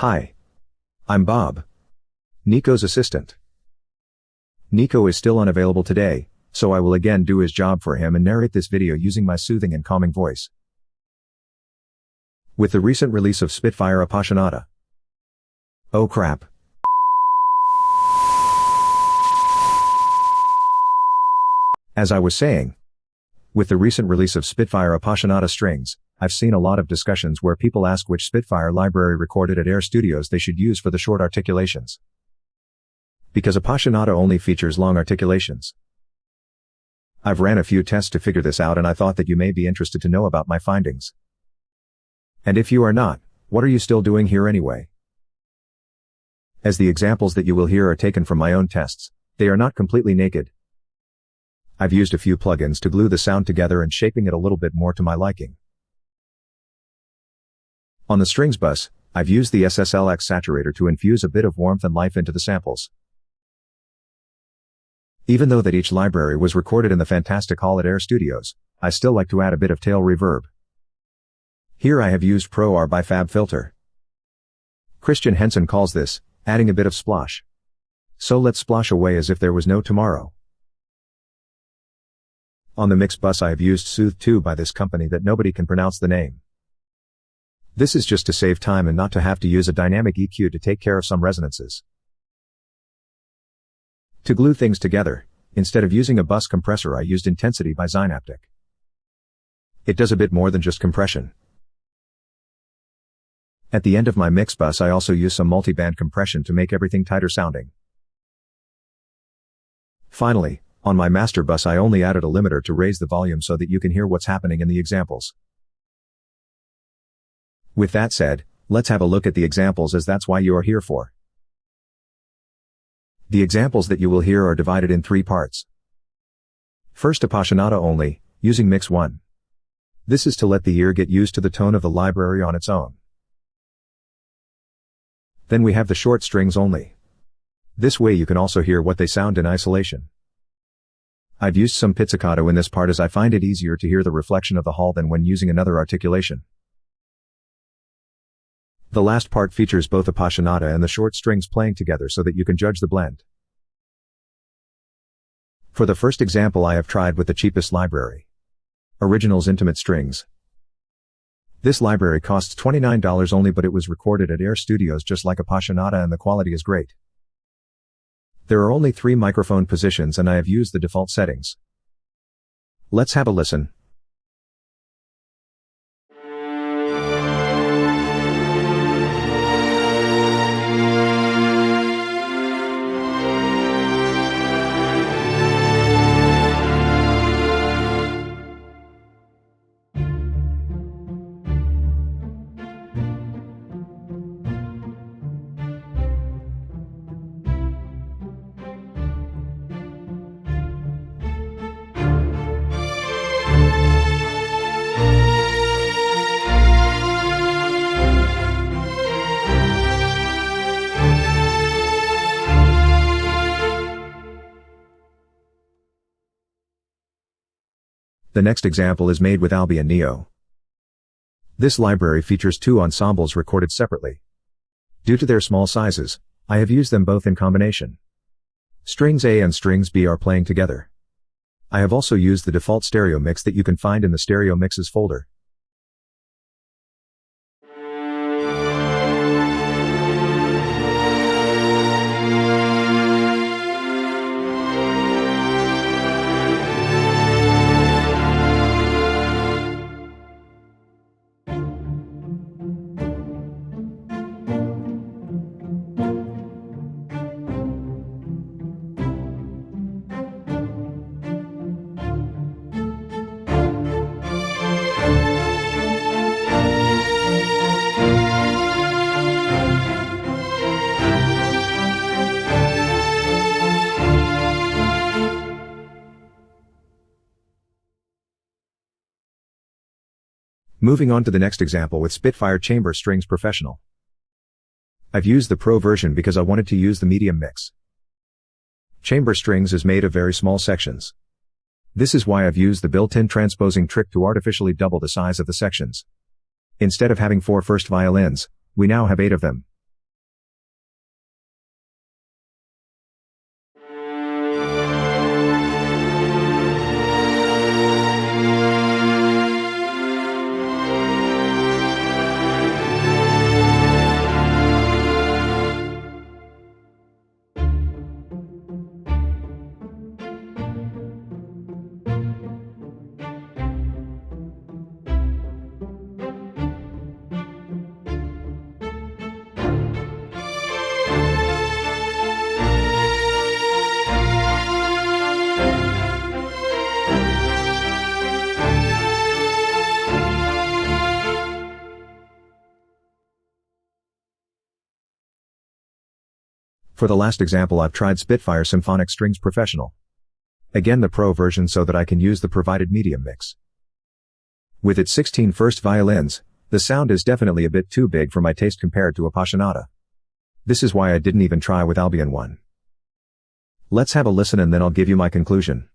Hi. I'm Bob, Nico's assistant. Nico is still unavailable today, so I will again do his job for him and narrate this video using my soothing and calming voice. With the recent release of Spitfire Appassionata. Oh crap. As I was saying, with the recent release of Spitfire Appassionata Strings, I've seen a lot of discussions where people ask which Spitfire library recorded at Air Studios they should use for the short articulations. Because Appassionata only features long articulations. I've ran a few tests to figure this out and I thought that you may be interested to know about my findings. And if you are not, what are you still doing here anyway? As the examples that you will hear are taken from my own tests, they are not completely naked. I've used a few plugins to glue the sound together and shaping it a little bit more to my liking. On the strings bus, I've used the SSLX saturator to infuse a bit of warmth and life into the samples. Even though that each library was recorded in the fantastic hall at Air Studios, I still like to add a bit of tail reverb. Here I have used Pro R by Fab Filter. Christian Henson calls this, adding a bit of splosh. So let's splosh away as if there was no tomorrow. On the mix bus I have used Soothe 2 by this company that nobody can pronounce the name. This is just to save time and not to have to use a dynamic EQ to take care of some resonances. To glue things together, instead of using a bus compressor I used Intensity by Zynaptic. It does a bit more than just compression. At the end of my mix bus I also use some multiband compression to make everything tighter sounding. Finally, on my master bus I only added a limiter to raise the volume so that you can hear what's happening in the examples. With that said, let's have a look at the examples as that's why you are here for. The examples that you will hear are divided in 3 parts. First, Appassionata only, using Mix 1. This is to let the ear get used to the tone of the library on its own. Then we have the short strings only. This way you can also hear what they sound in isolation. I've used some pizzicato in this part as I find it easier to hear the reflection of the hall than when using another articulation. The last part features both Appassionata and the short strings playing together so that you can judge the blend. For the first example I have tried with the cheapest library. Originals Intimate Strings. This library costs $29 only, but it was recorded at Air Studios just like Appassionata and the quality is great. There are only 3 microphone positions and I have used the default settings. Let's have a listen. The next example is made with Albion Neo. This library features 2 ensembles recorded separately. Due to their small sizes, I have used them both in combination. Strings A and Strings B are playing together. I have also used the default stereo mix that you can find in the stereo mixes folder. Moving on to the next example with Spitfire Chamber Strings Professional. I've used the Pro version because I wanted to use the medium mix. Chamber strings is made of very small sections. This is why I've used the built-in transposing trick to artificially double the size of the sections. Instead of having 4 first violins, we now have 8 of them. For the last example, I've tried Spitfire Symphonic Strings Professional. Again, the Pro version so that I can use the provided medium mix. With its 16 first violins, the sound is definitely a bit too big for my taste compared to Appassionata. This is why I didn't even try with Albion 1. Let's have a listen and then I'll give you my conclusion.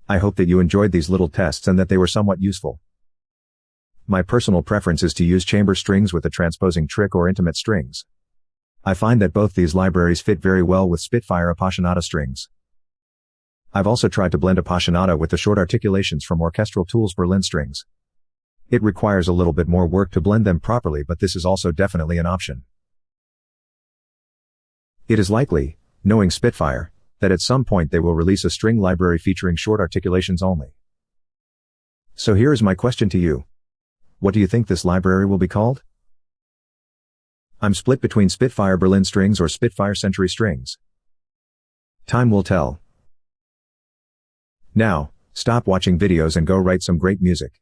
I hope that you enjoyed these little tests and that they were somewhat useful. My personal preference is to use chamber strings with a transposing trick or intimate strings. I find that both these libraries fit very well with Spitfire Appassionata strings. I've also tried to blend Appassionata with the short articulations from Orchestral Tools Berlin strings. It requires a little bit more work to blend them properly, but this is also definitely an option. It is likely, knowing Spitfire, that at some point they will release a string library featuring short articulations only. So here is my question to you. What do you think this library will be called? I'm split between Spitfire Berlin strings or Spitfire Century strings. Time will tell. Now, stop watching videos and go write some great music.